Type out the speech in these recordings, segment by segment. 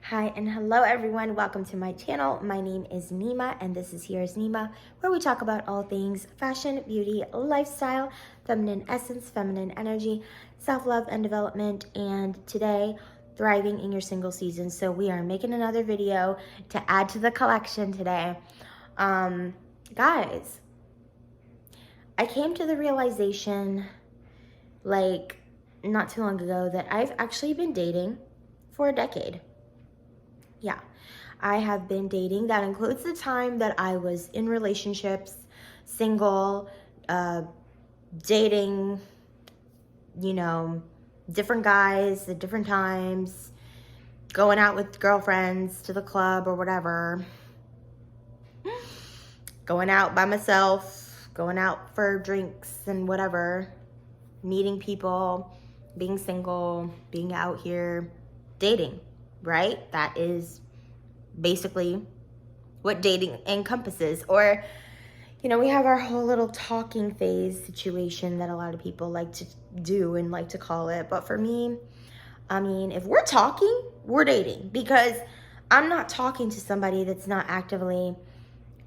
Hi and hello everyone, welcome to my channel. My name is Nima and this is Here's Nima, where we talk about all things fashion, beauty, lifestyle, feminine essence, feminine energy, self-love and development, and today, thriving in your single season. So we are making another video to add to the collection today. Guys, I came to the realization like not too long ago that I've actually been dating for a decade. Yeah, I have been dating. That includes the time that I was in relationships, single, dating, different guys at different times, going out with girlfriends to the club or whatever, going out by myself, going out for drinks and whatever, meeting people, being single, being out here, dating, right? That is basically what dating encompasses. Or, we have our whole little talking phase situation that a lot of people like to do and like to call it. But for me, if we're talking, we're dating, because I'm not talking to somebody that's not actively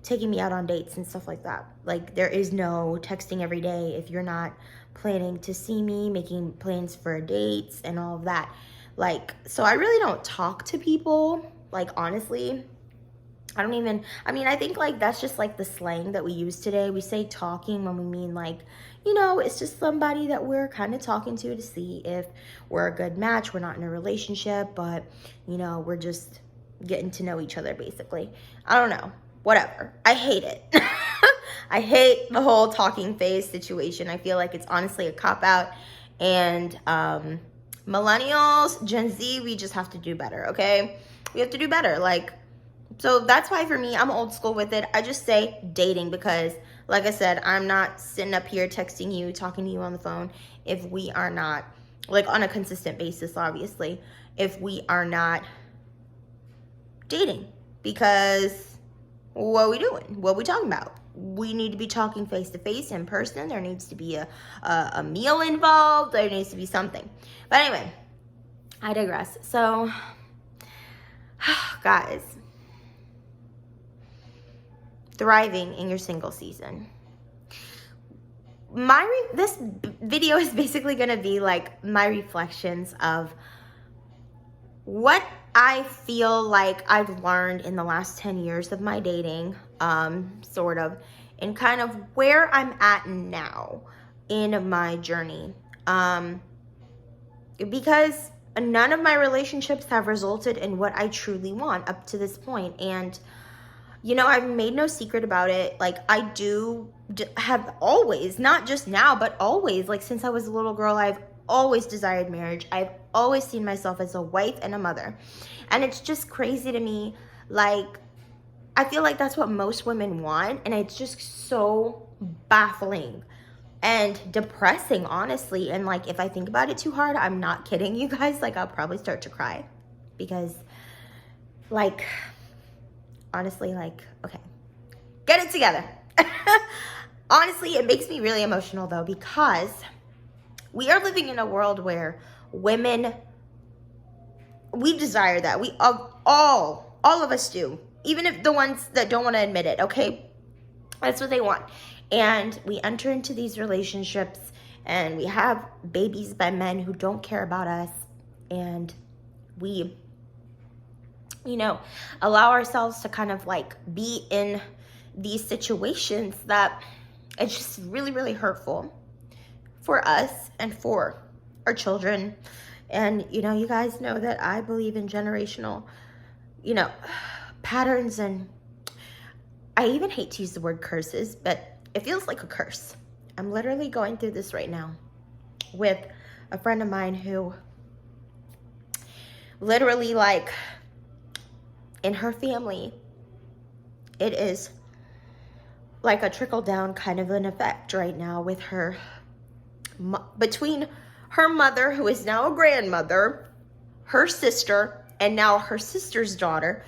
taking me out on dates and stuff like that. Like, there is no texting every day if you're not planning to see me, making plans for dates and all of that. So I really don't talk to people, honestly. I think that's just the slang that we use today. We say talking when we mean it's just somebody that we're kind of talking to see if we're a good match. We're not in a relationship, but we're just getting to know each other basically. I don't know, whatever. I hate it. I hate the whole talking phase situation. I feel like it's honestly a cop-out, and millennials, Gen Z, we just have to do better, okay? We have to do better. So that's why for me, I'm old school with it. I just say dating because, like I said, I'm not sitting up here texting you, talking to you on the phone if we are not, on a consistent basis, obviously, if we are not dating. Because what are we doing? What are we talking about? We need to be talking face-to-face, in person. There needs to be a meal involved. There needs to be something. But anyway, I digress. So, guys, thriving in your single season. This video is basically going to be my reflections of what I feel like I've learned in the last 10 years of my dating, sort of, and kind of where I'm at now in my journey. Because none of my relationships have resulted in what I truly want up to this point. And I've made no secret about it. I have always, not just now, but always, since I was a little girl, I've always desired marriage. I've always seen myself as a wife and a mother. And it's just crazy to me. I feel like that's what most women want. And it's just so baffling and depressing, honestly. And if I think about it too hard, I'm not kidding you guys. I'll probably start to cry because honestly, okay, get it together. Honestly, it makes me really emotional though, because we are living in a world where women, we desire that. We all of us do, even if the ones that don't want to admit it, okay? That's what they want. And we enter into these relationships and we have babies by men who don't care about us, and we allow ourselves to kind of be in these situations that it's just really, really hurtful for us and for our children. And, you guys know that I believe in generational, patterns. And I even hate to use the word curses, but it feels like a curse. I'm literally going through this right now with a friend of mine who literally in her family, it is a trickle down kind of an effect right now with her, between her mother, who is now a grandmother, her sister, and now her sister's daughter,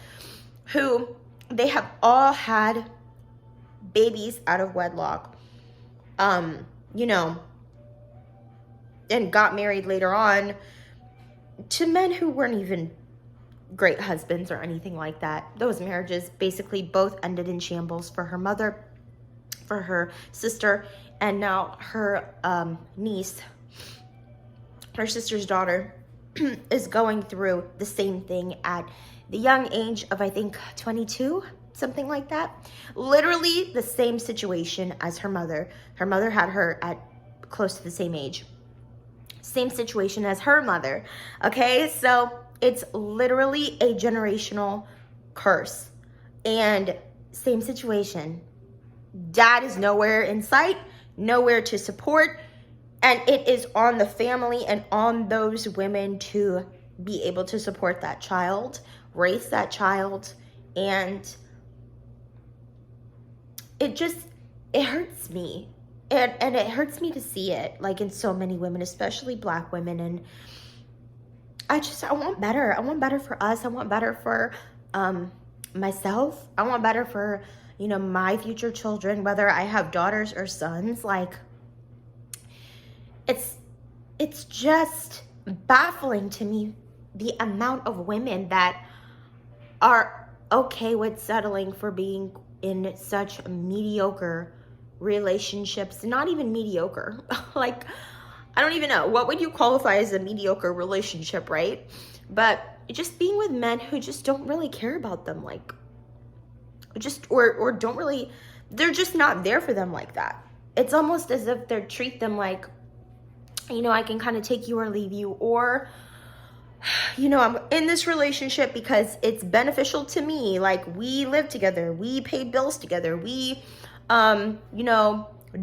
who they have all had babies out of wedlock, and got married later on to men who weren't even great husbands or anything like that. Those marriages basically both ended in shambles for her mother, for her sister, and now her niece, her sister's daughter, is going through the same thing at the young age of, I think, 22, something like that. Literally the same situation as her mother. Her mother had her at close to the same age. Same situation as her mother. Okay, so it's literally a generational curse. And same situation. Dad is nowhere in sight, nowhere to support, and it is on the family and on those women to be able to support that child, raise that child, and it hurts me. And it hurts me to see it, like, in so many women, especially Black women. And I want better. I want better for us. I want better for myself. I want better for, my future children, whether I have daughters or sons. Like, it's just baffling to me, the amount of women that are okay with settling for being in such mediocre relationships. Not even mediocre. Like, I don't even know. What would you qualify as a mediocre relationship, right? But just being with men who just don't really care about them, like, or don't really, they're just not there for them like that. It's almost as if they treat them like, I can kind of take you or leave you, or, I'm in this relationship because it's beneficial to me. Like, we live together, we pay bills together, we,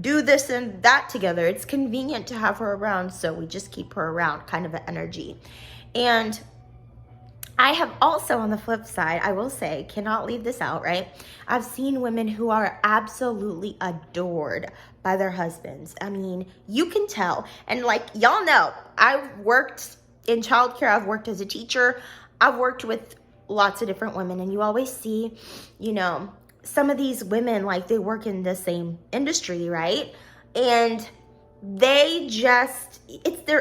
do this and that together. It's convenient to have her around, so we just keep her around, kind of an energy. And I have also, on the flip side, I will say, cannot leave this out, right? I've seen women who are absolutely adored by their husbands. I mean, you can tell. And like, y'all know, I've worked in childcare, I've worked as a teacher, I've worked with lots of different women, and you always see, some of these women, like, they work in the same industry, right? And they just,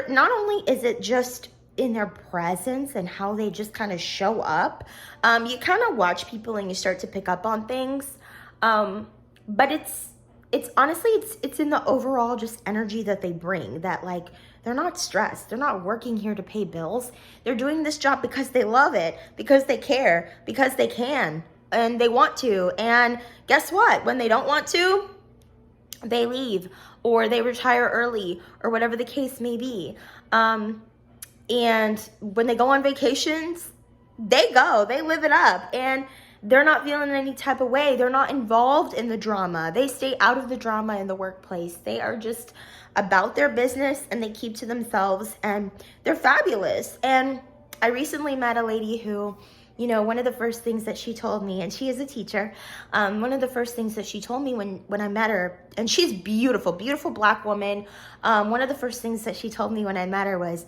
not only is it just in their presence and how they just kind of show up, you kind of watch people and you start to pick up on things, but it's honestly, it's in the overall just energy that they bring, that, like, they're not stressed, they're not working here to pay bills, they're doing this job because they love it, because they care, because they can, and they want to. And guess what? When they don't want to, they leave, or they retire early, or whatever the case may be. And when they go on vacations, they live it up, and they're not feeling any type of way. They're not involved in the drama. They stay out of the drama in the workplace. They are just about their business, and they keep to themselves, and they're fabulous. And I recently met a lady who, one of the first things that she told me, and she is a teacher, one of the first things that she told me when I met her, and she's beautiful, beautiful Black woman. One of the first things that she told me when I met her was,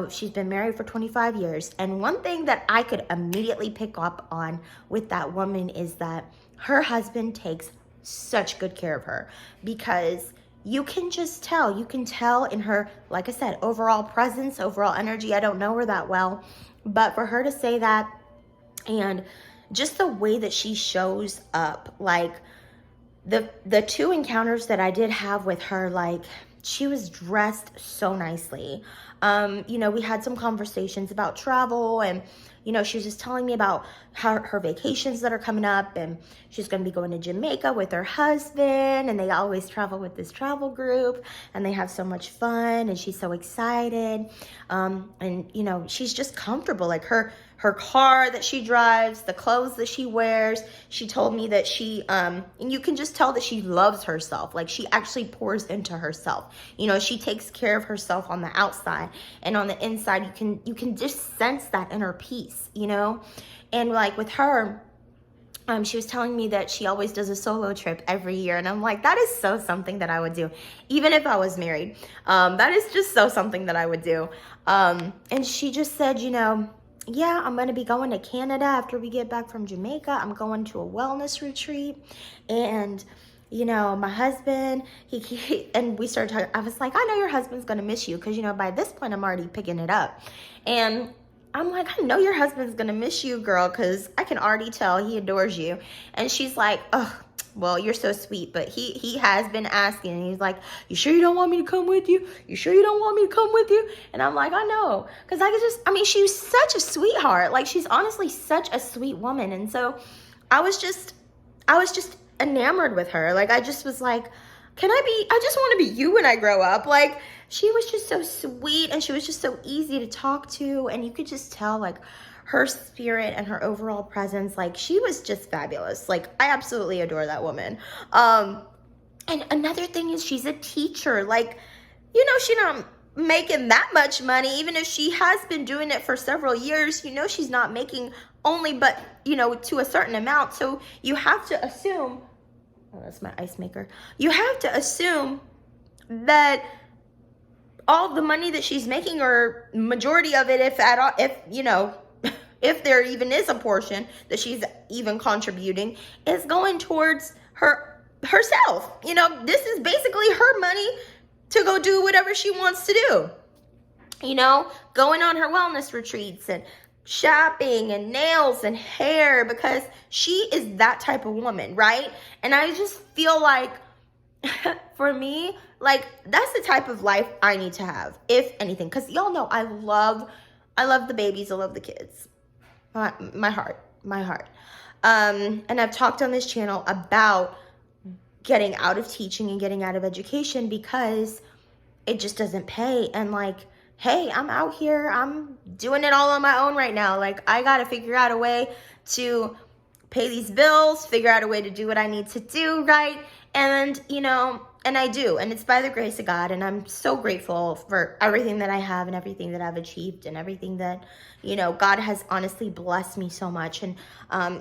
she's been married for 25 years. And one thing that I could immediately pick up on with that woman is that her husband takes such good care of her, because you can tell in her, like I said, overall presence, overall energy. I don't know her that well, but for her to say that, and just the way that she shows up, like the two encounters that I did have with her, like, she was dressed so nicely. We had some conversations about travel, and, she was just telling me about her vacations that are coming up, and she's going to be going to Jamaica with her husband, and they always travel with this travel group, and they have so much fun, and she's so excited. And, she's just comfortable, like her car that she drives, the clothes that she wears. She told me that she, and you can just tell that she loves herself. Like, she actually pours into herself. She takes care of herself on the outside, and on the inside, you can just sense that inner peace, And like with her, she was telling me that she always does a solo trip every year. And I'm like, that is so something that I would do, even if I was married. That is just so something that I would do. And she just said, yeah, I'm going to be going to Canada after we get back from Jamaica. I'm going to a wellness retreat. And, my husband, he and we started talking. I was like, I know your husband's going to miss you, because, by this point I'm already picking it up. And I'm like, I know your husband's gonna miss you, girl, because I can already tell he adores you. And she's like, oh, well, you're so sweet, but he has been asking, and he's like, you sure you don't want me to come with you? You sure you don't want me to come with you? And I'm like, I know, because I mean, she was such a sweetheart. Like, she's honestly such a sweet woman. And so I was just enamored with her. Like, I just was like, I just want to be you when I grow up. Like, she was just so sweet, and she was just so easy to talk to, and you could just tell, like, her spirit and her overall presence. Like, she was just fabulous. Like, I absolutely adore that woman. And another thing is, she's a teacher. Like, you know, she's not making that much money, even if she has been doing it for several years. You know, she's not making only, but, you know, to a certain amount. So you have to assume, oh, that's my ice maker. You have to assume that all the money that she's making, or majority of it, if at all, if, you know, if there even is a portion that she's even contributing, is going towards herself. You know, this is basically her money to go do whatever she wants to do. You know, going on her wellness retreats and shopping and nails and hair, because she is that type of woman, right? And I just feel like, for me, like, that's the type of life I need to have, if anything. Because y'all know I love the babies. I love the kids. My heart. And I've talked on this channel about getting out of teaching and getting out of education because it just doesn't pay. And like, hey, I'm out here, I'm doing it all on my own right now. Like, I got to figure out a way to pay these bills, figure out a way to do what I need to do, right? And, you know, and I do, and it's by the grace of God, and I'm so grateful for everything that I have and everything that I've achieved and everything that, you know, God has honestly blessed me so much. And,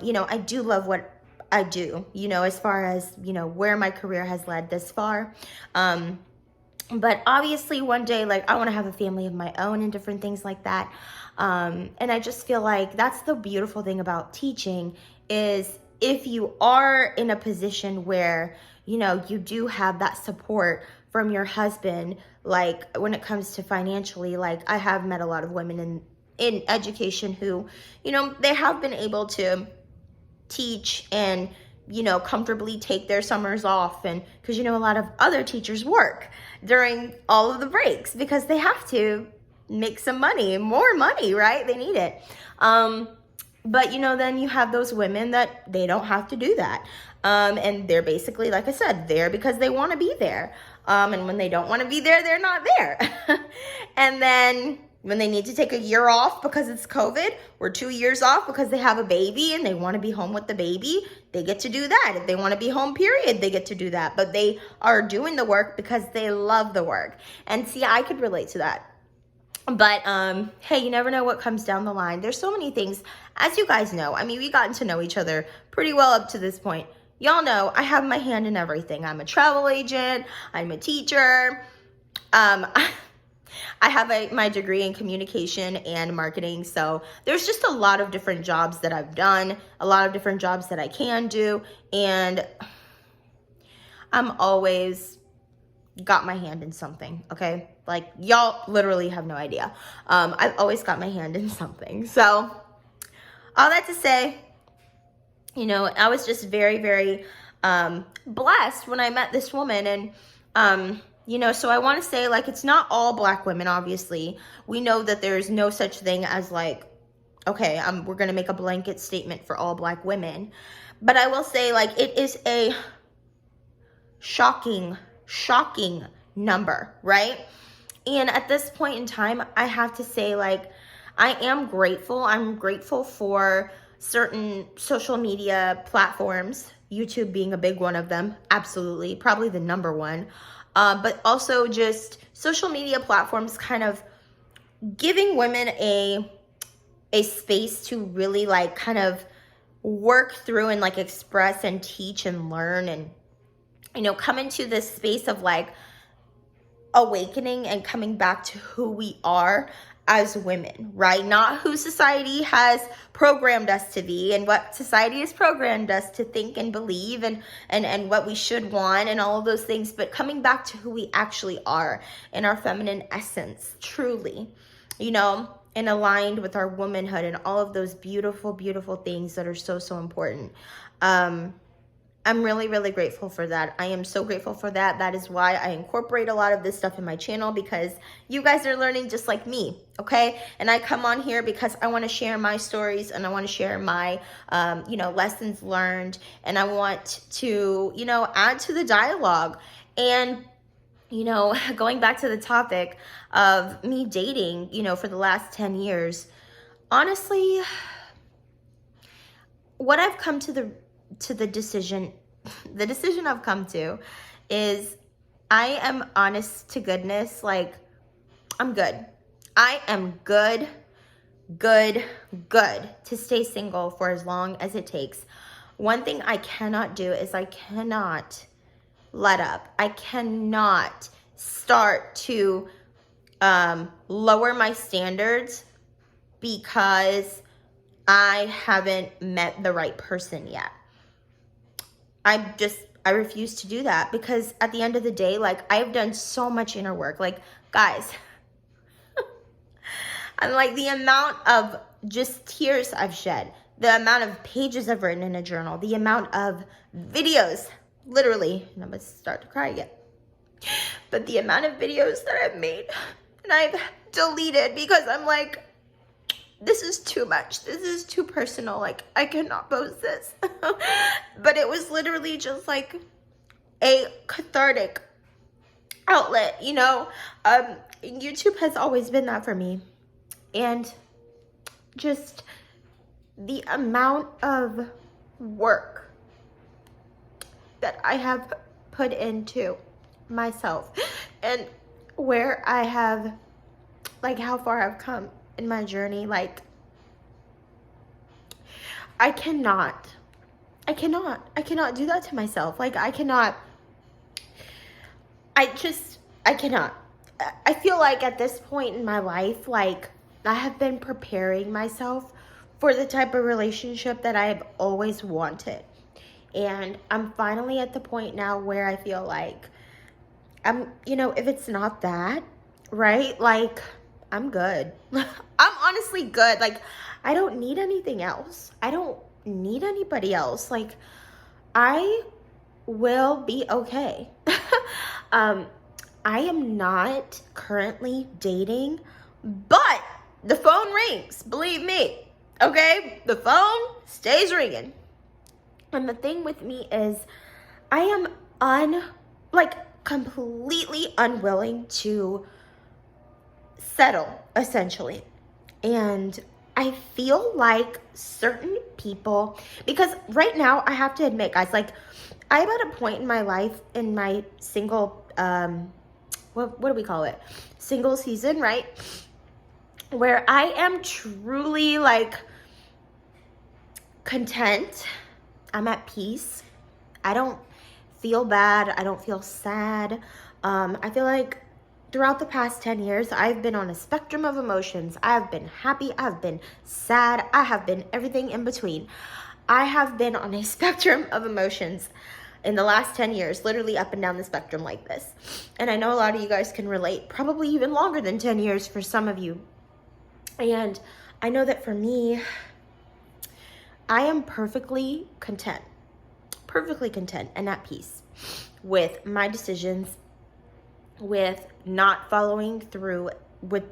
you know, I do love what I do, you know, as far as, you know, where my career has led this far. But obviously one day, like, I want to have a family of my own and different things like that. And I just feel like that's the beautiful thing about teaching, is if you are in a position where, you know, you do have that support from your husband, like when it comes to financially, like I have met a lot of women in education who, you know, they have been able to teach and, you know, comfortably take their summers off. And because, you know, a lot of other teachers work during all of the breaks because they have to make some money, more money, right? They need it. But, you know, then you have those women that they don't have to do that. And they're basically, like I said, there because they want to be there. And when they don't want to be there, they're not there. And then when they need to take a year off because it's COVID, or 2 years off because they have a baby and they want to be home with the baby, they get to do that. If they want to be home, period, they get to do that. But they are doing the work because they love the work. And see, I could relate to that. But, hey, you never know what comes down the line. There's so many things, as you guys know. I mean, we've gotten to know each other pretty well up to this point. Y'all know I have my hand in everything. I'm a travel agent. I'm a teacher. I have my degree in communication and marketing. So there's just a lot of different jobs that I've done, a lot of different jobs that I can do. And I'm always got my hand in something, okay? Like, y'all literally have no idea. I've always got my hand in something. So all that to say, you know, I was just very, very blessed when I met this woman. And, you know, so I want to say, like, it's not all Black women, obviously. We know that there's no such thing as, like, okay, we're going to make a blanket statement for all Black women. But I will say, like, it is a shocking number, right? And at this point in time, I have to say, like, I am grateful. I'm grateful for certain social media platforms, YouTube being a big one of them, absolutely, probably the number one. But also just social media platforms kind of giving women a space to really, like, kind of work through and, like, express and teach and learn and, you know, come into this space of, like, awakening and coming back to who we are as women, right? Not who society has programmed us to be and what society has programmed us to think and believe and what we should want and all of those things, but coming back to who we actually are in our feminine essence, truly, you know? and aligned with our womanhood and all of those beautiful, beautiful things that are so, so important. I'm really, really grateful for that. I am so grateful for that. That is why I incorporate a lot of this stuff in my channel, because you guys are learning just like me, okay? And I come on here because I want to share my stories, and I want to share my, lessons learned, and I want to, add to the dialogue. And, going back to the topic of me dating, for the last 10 years, honestly, what I've come to the decision I've come to is I am honest to goodness. Like, I'm good. I am good to stay single for as long as it takes. One thing I cannot do is I cannot let up. I cannot start to lower my standards because I haven't met the right person yet. I refuse to do that, because at the end of the day, like, I've done so much inner work. Like, guys, I'm like, the amount of just tears I've shed, the amount of pages I've written in a journal, the amount of videos, literally, and I'm going to start to cry again, but the amount of videos that I've made and I've deleted because I'm like, this is too much. This is too personal. Like, I cannot post this. But it was literally just like a cathartic outlet, YouTube has always been that for me. And just the amount of work that I have put into myself, and where I have, like, how far I've come in my journey, like, I cannot do that to myself. Like, I cannot. I feel like at this point in my life, like, I have been preparing myself for the type of relationship that I have always wanted. And I'm finally at the point now where I feel like if it's not that, right? Like, I'm good. I'm honestly good. Like, I don't need anything else. I don't need anybody else. Like, I will be okay. I am not currently dating, but the phone rings. Believe me. Okay? The phone stays ringing. And the thing with me is I am completely unwilling to settle, essentially. And I feel like certain people, because right now I have to admit, guys, like, I'm at a point in my life, in my single, what do we call it? Single season, right? Where I am truly, like, content. I'm at peace. I don't feel bad. I don't feel sad. I feel like throughout the past 10 years, I've been on a spectrum of emotions. I've been happy. I've been sad. I have been everything in between. I have been on a spectrum of emotions in the last 10 years, literally up and down the spectrum like this. And I know a lot of you guys can relate, probably even longer than 10 years for some of you. And I know that for me, I am perfectly content and at peace with my decisions, with not following through with,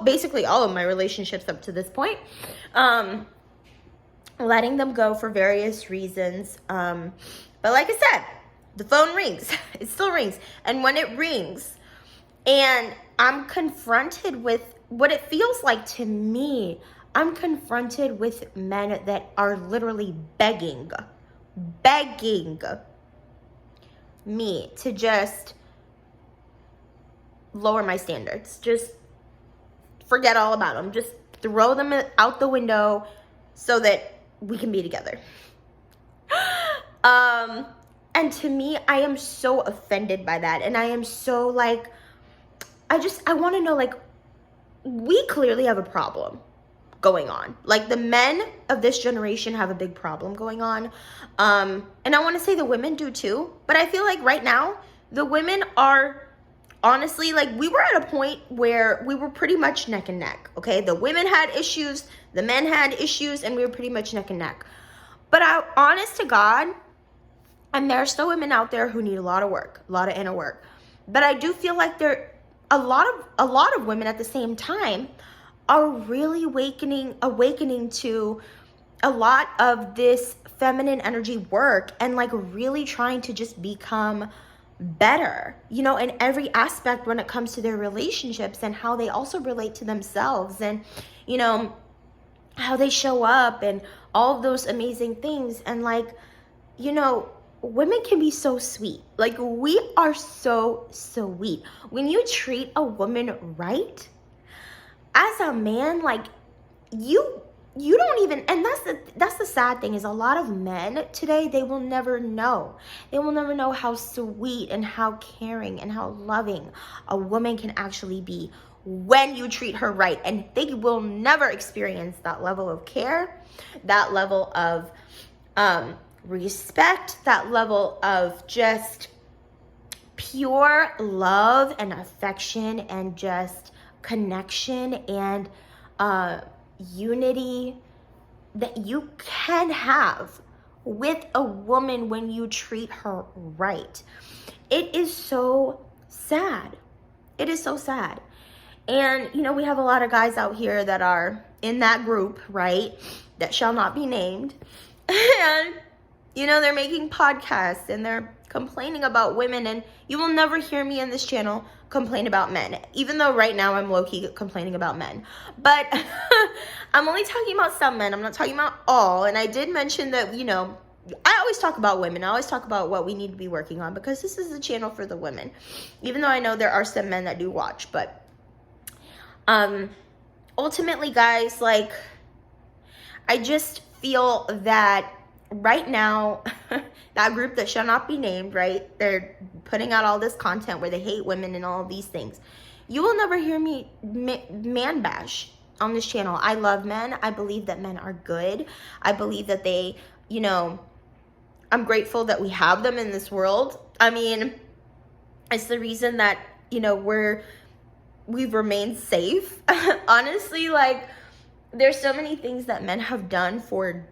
basically all of my relationships up to this point, letting them go for various reasons. But like I said, the phone rings. It still rings. And when it rings and I'm confronted with what it feels like to me, I'm confronted with men that are literally begging me to just lower my standards. Just forget all about them. Just throw them out the window so that we can be together. And to me, I am so offended by that. And I am so like, I want to know, like, we clearly have a problem going on. Like, the men of this generation have a big problem going on. And I want to say the women do too. But I feel like right now, the women are honestly, like, we were at a point where we were pretty much neck and neck, okay? The women had issues, the men had issues, and we were pretty much neck and neck. But honest to God, and there are still women out there who need a lot of work, a lot of inner work. But I do feel like there a lot of women at the same time are really awakening to a lot of this feminine energy work, and like really trying to just become better, you know, in every aspect when it comes to their relationships, and how they also relate to themselves, and, you know, how they show up, and all of those amazing things. And like, you know, women can be so sweet. Like, we are so sweet. When you treat a woman right, as a man, like, you don't even, and that's the sad thing, is a lot of men today, they will never know how sweet and how caring and how loving a woman can actually be when you treat her right. And they will never experience that level of care, that level of respect, that level of just pure love and affection and just connection and unity that you can have with a woman when you treat her right. It is so sad. It is so sad. And, you know, we have a lot of guys out here that are in that group, right, that shall not be named. And, you know, they're making podcasts and they're complaining about women, and you will never hear me in this channel complain about men, even though right now I'm low-key complaining about men. But I'm only talking about some men. I'm not talking about all. And I did mention that, you know, I always talk about women. I always talk about what we need to be working on, because this is a channel for the women, even though I know there are some men that do watch. But ultimately, guys, like, I just feel that right now, that group that shall not be named, right, they're putting out all this content where they hate women and all of these things. You will never hear me man bash on this channel. I love men. I believe that men are good. I believe that they, you know, I'm grateful that we have them in this world. I mean, it's the reason that, you know, we've remained safe. Honestly, like, there's so many things that men have done for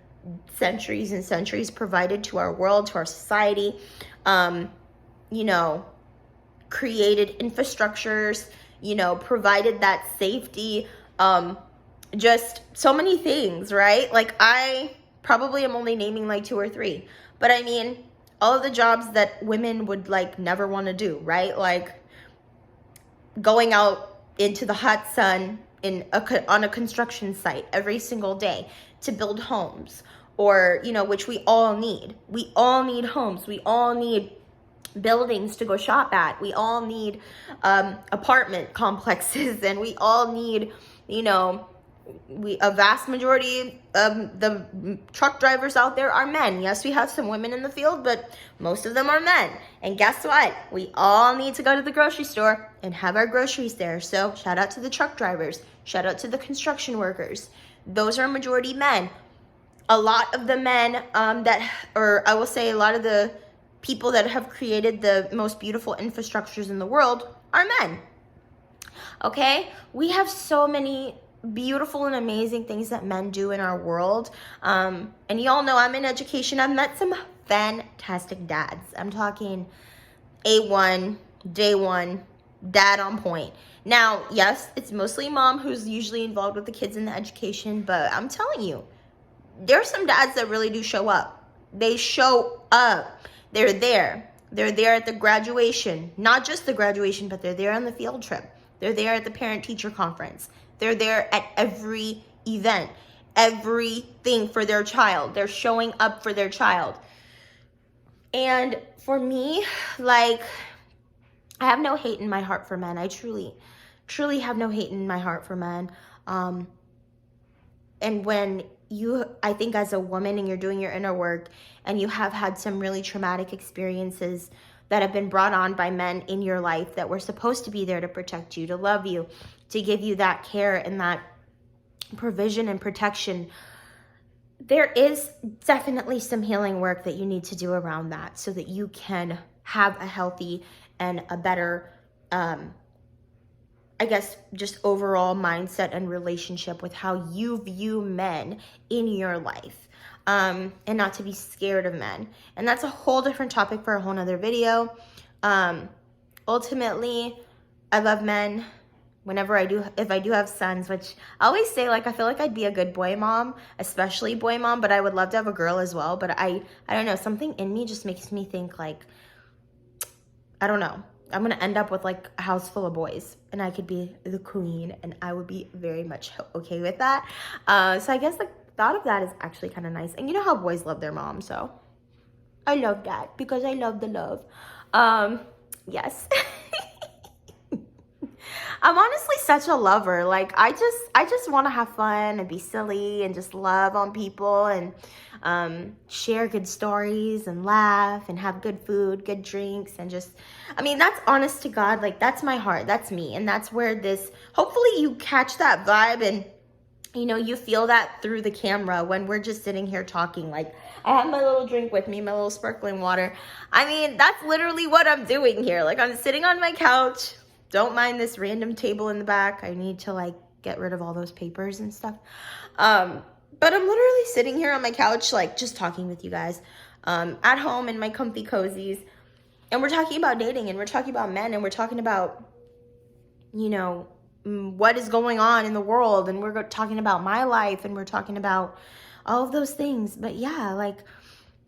centuries and centuries, provided to our world, to our society, you know, created infrastructures, you know, provided that safety, just so many things, right? Like, I probably am only naming like 2 or 3, but I mean, all of the jobs that women would like never want to do, right? Like going out into the hot sun on a construction site every single day to build homes, or, you know, which we all need. We all need homes. We all need buildings to go shop at. We all need apartment complexes, and we all need, you know, a vast majority of the truck drivers out there are men. Yes, we have some women in the field, but most of them are men. And guess what? We all need to go to the grocery store and have our groceries there. So shout out to the truck drivers. Shout out to the construction workers. Those are majority men. A lot of the men or I will say a lot of the people that have created the most beautiful infrastructures in the world are men. Okay? We have so many beautiful and amazing things that men do in our world. And y'all know I'm in education. I've met some fantastic dads. I'm talking A1, day one, dad on point. Now, yes, it's mostly mom who's usually involved with the kids in the education, but I'm telling you, there's some dads that really do show up. They show up. They're there. They're there at the graduation. Not just the graduation, but they're there on the field trip. They're there at the parent-teacher conference. They're there at every event, everything for their child. They're showing up for their child. And for me, like, I have no hate in my heart for men. I truly have no hate in my heart for men. And when I think as a woman and you're doing your inner work and you have had some really traumatic experiences that have been brought on by men in your life that were supposed to be there to protect you, to love you, to give you that care and that provision and protection, there is definitely some healing work that you need to do around that so that you can have a healthy and a better I guess just overall mindset and relationship with how you view men in your life, and not to be scared of men. And that's a whole different topic for a whole nother video. Ultimately, I love men. If I do have sons, which I always say, like, I feel like I'd be a good boy mom, especially boy mom, but I would love to have a girl as well. But I don't know, something in me just makes me think, like, I don't know, I'm gonna end up with like a house full of boys and I could be the queen, and I would be very much okay with that. So I guess the thought of that is actually kind of nice. And you know how boys love their mom, so I love that because I love the love. Yes. I'm honestly such a lover. Like, I just want to have fun and be silly and just love on people and share good stories and laugh and have good food, good drinks, and just, I mean, that's honest to God. Like, that's my heart. That's me. And that's where this, hopefully you catch that vibe and, you know, you feel that through the camera when we're just sitting here talking. Like, I have my little drink with me, my little sparkling water. I mean, that's literally what I'm doing here. Like, I'm sitting on my couch. Don't mind this random table in the back. I need to like get rid of all those papers and stuff. But I'm literally sitting here on my couch, like just talking with you guys, at home in my comfy cozies. And we're talking about dating, and we're talking about men, and we're talking about, you know, what is going on in the world. And we're talking about my life, and we're talking about all of those things. But yeah, like,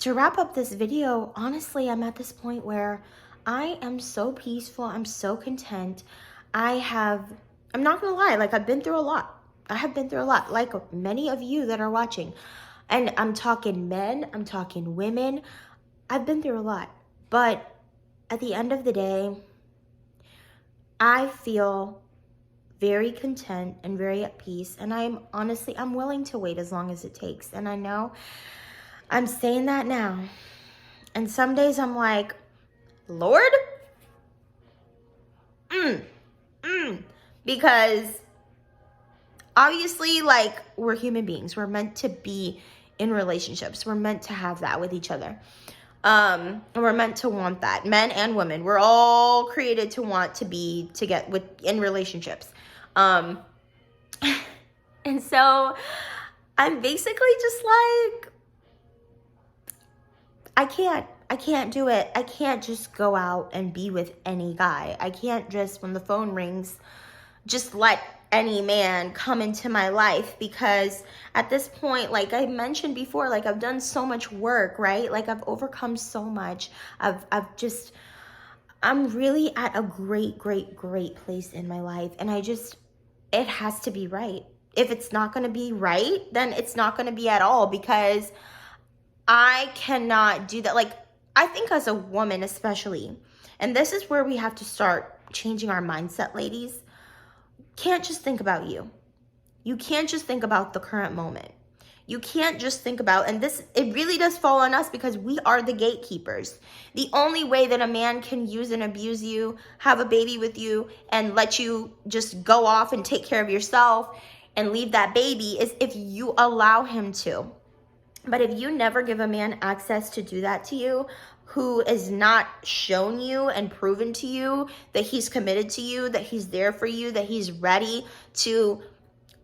to wrap up this video, honestly, I'm at this point where I am so peaceful. I'm so content. I'm not gonna lie, like, I've been through a lot. I have been through a lot, like many of you that are watching. And I'm talking men, I'm talking women. I've been through a lot. But at the end of the day, I feel very content and very at peace. And I'm willing to wait as long as it takes. And I know I'm saying that now. And some days I'm like, Lord, because obviously, like, we're human beings. We're meant to be in relationships. We're meant to have that with each other. And we're meant to want that. Men and women. We're all created to want to be in relationships. And so I'm basically just like, I can't do it. I can't just go out and be with any guy. I can't just, when the phone rings, just let any man come into my life, because at this point, like I mentioned before, like, I've done so much work, right? Like, I've overcome so much. I'm really at a great place in my life. And it has to be right. If it's not going to be right, then it's not going to be at all, because I cannot do that. Like, I think as a woman especially, and this is where we have to start changing our mindset, ladies, can't just think about you. You can't just think about the current moment. You can't just think about, and it really does fall on us, because we are the gatekeepers. The only way that a man can use and abuse you, have a baby with you, and let you just go off and take care of yourself and leave that baby is if you allow him to. But if you never give a man access to do that to you, who is not shown you and proven to you that he's committed to you, that he's there for you, that he's ready to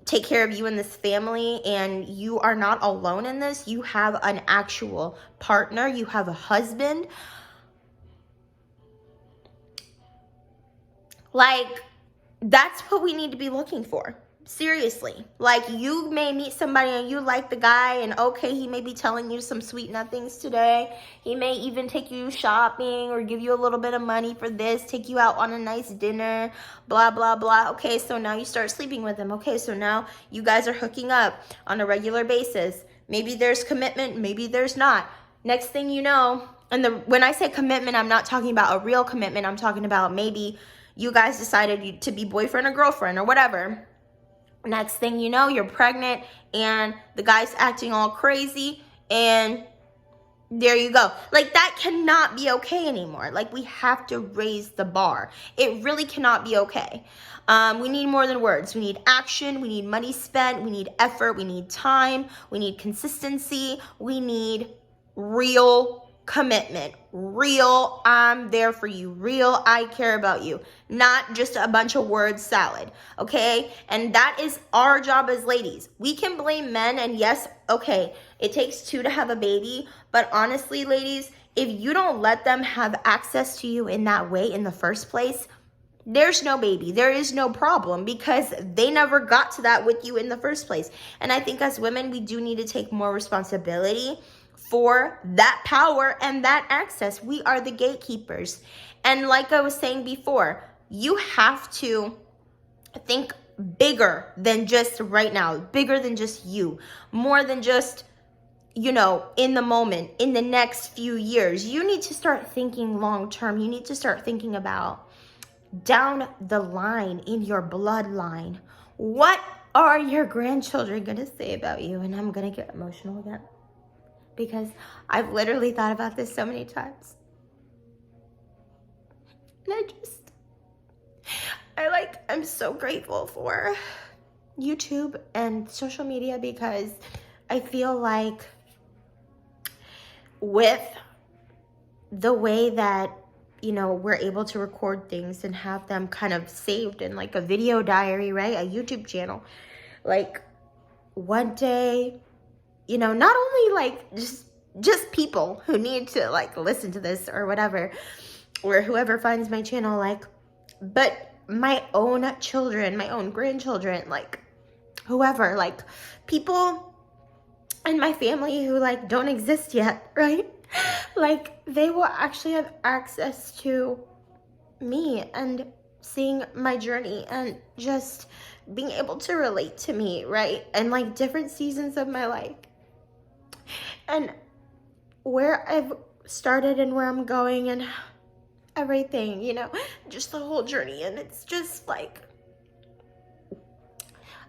take care of you and this family, and you are not alone in this, you have an actual partner, you have a husband, like, that's what we need to be looking for. Seriously. Like, you may meet somebody and you like the guy, and okay, he may be telling you some sweet nothings today. He may even take you shopping or give you a little bit of money for this, take you out on a nice dinner, blah, blah, blah. Okay, so now you start sleeping with him. Okay, so now you guys are hooking up on a regular basis. Maybe there's commitment, maybe there's not. Next thing you know, and when I say commitment, I'm not talking about a real commitment. I'm talking about maybe you guys decided to be boyfriend or girlfriend or whatever. Next thing you know, you're pregnant and the guy's acting all crazy, and there you go. Like, that cannot be okay anymore. Like, we have to raise the bar. It really cannot be okay. We need more than words. We need action. We need money spent. We need effort. We need time. We need consistency. We need real commitment, real, I'm there for you, real, I care about you, not just a bunch of word salad, okay? And that is our job as ladies. We can blame men, and yes, okay, it takes two to have a baby, but honestly, ladies, if you don't let them have access to you in that way in the first place, there's no baby. There is no problem because they never got to that with you in the first place. And I think as women, we do need to take more responsibility for that power and that access. We are the gatekeepers. And like I was saying before, you have to think bigger than just right now, bigger than just you, more than just, you know, in the moment, in the next few years. You need to start thinking long term. You need to start thinking about down the line in your bloodline. What are your grandchildren going to say about you? And I'm going to get emotional again because I've literally thought about this so many times. And I'm so grateful for YouTube and social media because I feel like with the way that, you know, we're able to record things and have them kind of saved in like a video diary, right? A YouTube channel. Like one day, you know, not only like just people who need to like listen to this or whatever, or whoever finds my channel, like, but my own children, my own grandchildren, like whoever, like people in my family who like don't exist yet, right? Like they will actually have access to me and seeing my journey and just being able to relate to me, right? And like different seasons of my life and where I've started and where I'm going and everything, you know, just the whole journey. And it's just like,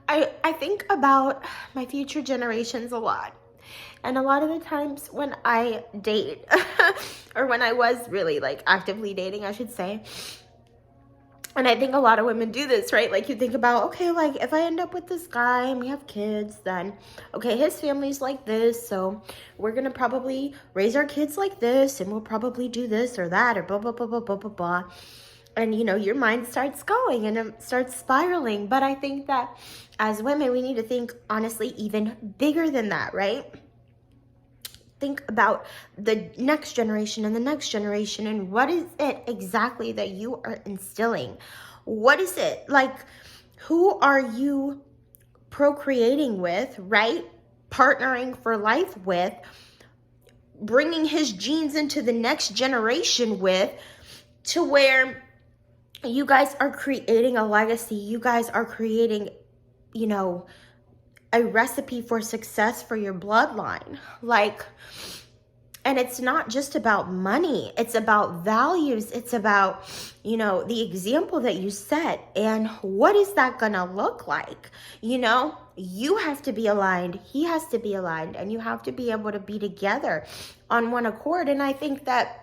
I think about my future generations a lot. And a lot of the times when I date, or when I was really like actively dating, I should say, and I think a lot of women do this, right? Like you think about, okay, like if I end up with this guy and we have kids, then, okay, his family's like this, so we're going to probably raise our kids like this, and we'll probably do this or that, or blah, blah, blah, blah, blah, blah, blah. And, you know, your mind starts going and it starts spiraling. But I think that as women, we need to think, honestly, even bigger than that, right? Think about the next generation and the next generation, and what is it exactly that you are instilling? What is it? Like, who are you procreating with, right? Partnering for life with, bringing his genes into the next generation with, to where you guys are creating a legacy. You guys are creating, you know, a recipe for success for your bloodline. Like, and it's not just about money. It's about values. It's about, you know, the example that you set and what is that gonna look like? You know, you have to be aligned. He has to be aligned, and you have to be able to be together on one accord. And I think that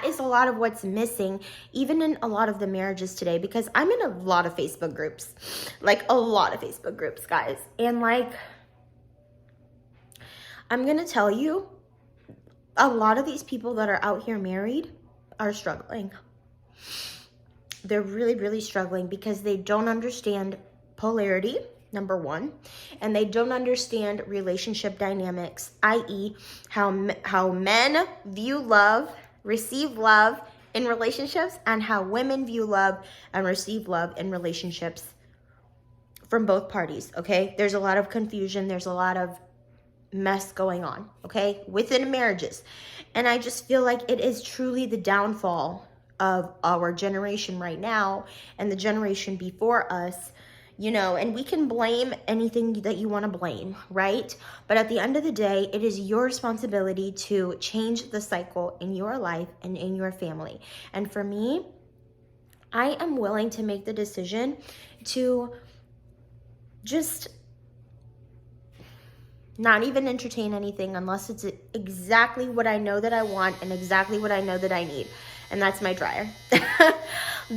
is a lot of what's missing, even in a lot of the marriages today, because I'm in a lot of Facebook groups, like a lot of Facebook groups, guys. And like, I'm going to tell you, a lot of these people that are out here married are struggling. They're really, really struggling because they don't understand polarity, number one, and they don't understand relationship dynamics, i.e. how men view love, receive love in relationships, and how women view love and receive love in relationships from both parties, okay? There's a lot of confusion. There's a lot of mess going on, okay, within marriages. And I just feel like it is truly the downfall of our generation right now and the generation before us, you know, and we can blame anything that you want to blame, right? But at the end of the day, it is your responsibility to change the cycle in your life and in your family. And for me, I am willing to make the decision to just not even entertain anything unless it's exactly what I know that I want and exactly what I know that I need. And that's my dryer.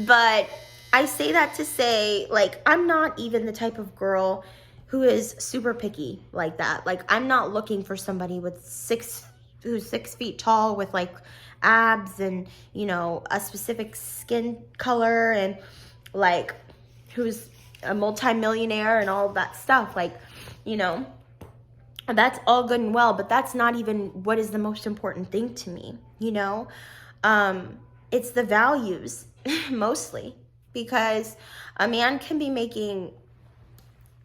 But I say that to say, like, I'm not even the type of girl who is super picky like that. Like, I'm not looking for somebody with who's 6 feet tall with like abs and, you know, a specific skin color, and like who's a multimillionaire and all of that stuff. Like, you know, that's all good and well, but that's not even what is the most important thing to me, you know? It's the values mostly, because a man can be making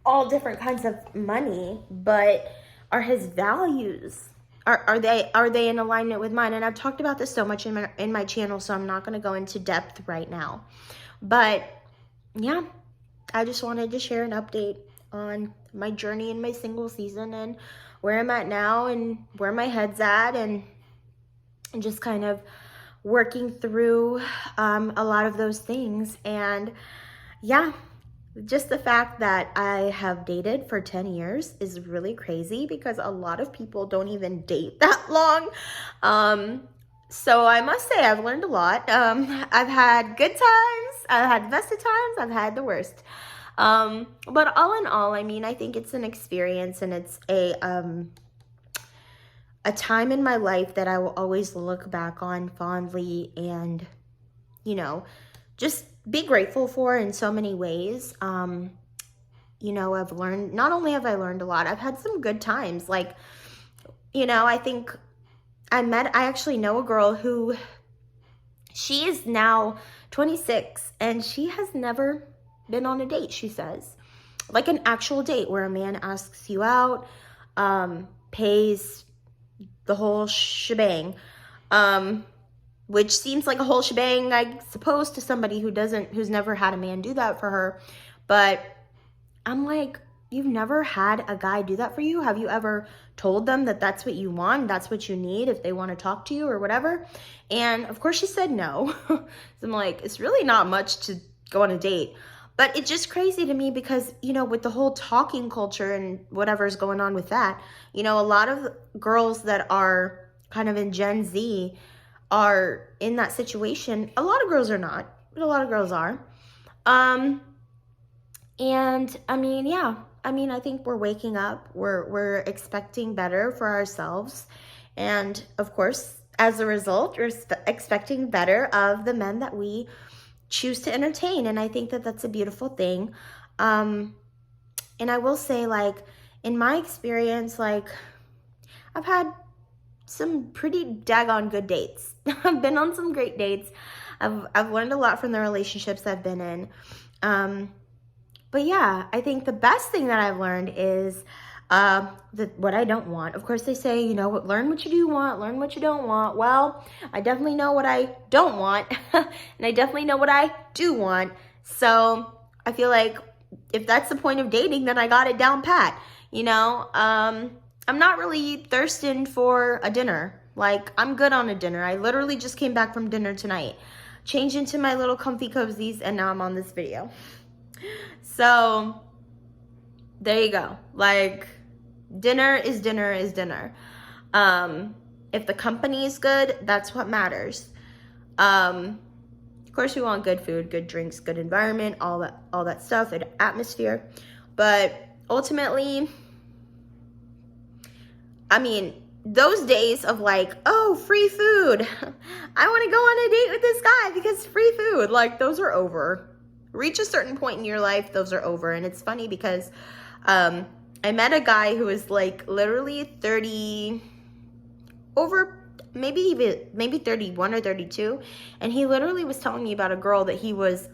all different kinds of money, but are his values, are they in alignment with mine? And I've talked about this so much in my channel, so I'm not going to go into depth right now. But yeah, I just wanted to share an update on my journey in my single season and where I'm at now and where my head's at, and just kind of working through a lot of those things. And yeah, just the fact that I have dated for 10 years is really crazy, because a lot of people don't even date that long. So I must say I've learned a lot. I've had good times, I've had the best of times, I've had the worst. But all in all, I mean, I think it's an experience, and it's a time in my life that I will always look back on fondly, and, you know, just be grateful for in so many ways. You know, I've learned, not only have I learned a lot, I've had some good times. Like, you know, I think I actually know a girl who, she is now 26, and she has never been on a date, she says. Like an actual date where a man asks you out, pays the whole shebang, which seems like a whole shebang, I suppose, to somebody who's never had a man do that for her. But I'm like, you've never had a guy do that for you? Have you ever told them that that's what you want, that's what you need if they want to talk to you or whatever? And of course she said no. So I'm like, it's really not much to go on a date. But it's just crazy to me because, you know, with the whole talking culture and whatever's going on with that, you know, a lot of girls that are kind of in Gen Z are in that situation. A lot of girls are not, but a lot of girls are. And I mean, yeah, I mean, I think we're waking up, we're expecting better for ourselves. And of course, as a result, we're expecting better of the men that we choose to entertain. And I think that that's a beautiful thing. And I will say, like, in my experience, like, I've had some pretty daggone good dates. I've been on some great dates. I've learned a lot from the relationships I've been in. But yeah, I think the best thing that I've learned is what I don't want. Of course, they say, you know, learn what you do want, learn what you don't want. Well, I definitely know what I don't want, and I definitely know what I do want. So I feel like if that's the point of dating, then I got it down pat. You know, I'm not really thirsting for a dinner. Like, I'm good on a dinner. I literally just came back from dinner tonight, changed into my little comfy cozies, and now I'm on this video. So there you go. Like, dinner is dinner is dinner. If the company is good, that's what matters. Of course, we want good food, good drinks, good environment, all that stuff, and atmosphere. But ultimately, I mean, those days of like, oh, free food, I want to go on a date with this guy because free food, like, those are over. Reach a certain point in your life, those are over. And it's funny because I met a guy who was like literally 30, over maybe 31 or 32, and he literally was telling me about a girl that he was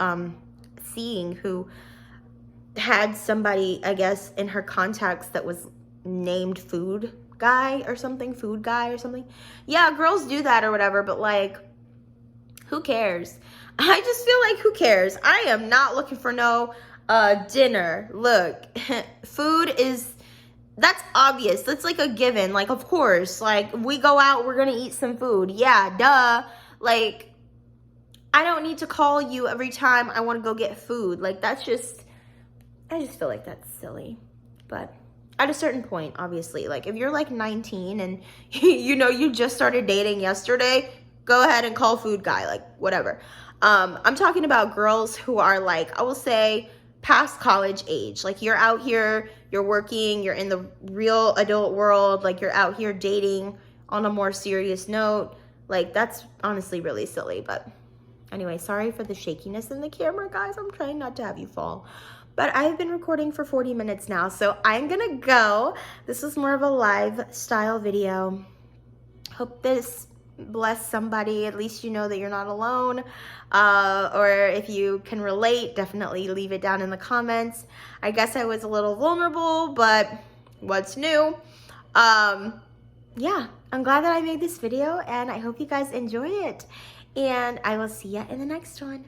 seeing who had somebody, I guess, in her contacts that was named food guy or something. Yeah, girls do that or whatever, but like, who cares? I just feel like, who cares? I am not looking for no dinner. Look, food is, that's obvious. That's like a given. Like, of course, like, we go out, we're gonna eat some food. Yeah, duh. Like, I don't need to call you every time I want to go get food. Like, that's just, I just feel like that's silly. But at a certain point, obviously, like, if you're like 19 and you know, you just started dating yesterday, go ahead and call food guy, like, whatever. I'm talking about girls who are like, I will say, past college age. Like, you're out here, you're working, you're in the real adult world, like, you're out here dating on a more serious note. Like, that's honestly really silly. But anyway, sorry for the shakiness in the camera, guys. I'm trying not to have you fall. But I've been recording for 40 minutes now, so I'm gonna go. This was more of a lifestyle video. Hope this bless somebody. At least you know that you're not alone. Or if you can relate, definitely leave it down in the comments. I guess I was a little vulnerable, but what's new? Yeah, I'm glad that I made this video, and I hope you guys enjoy it. And I will see you in the next one.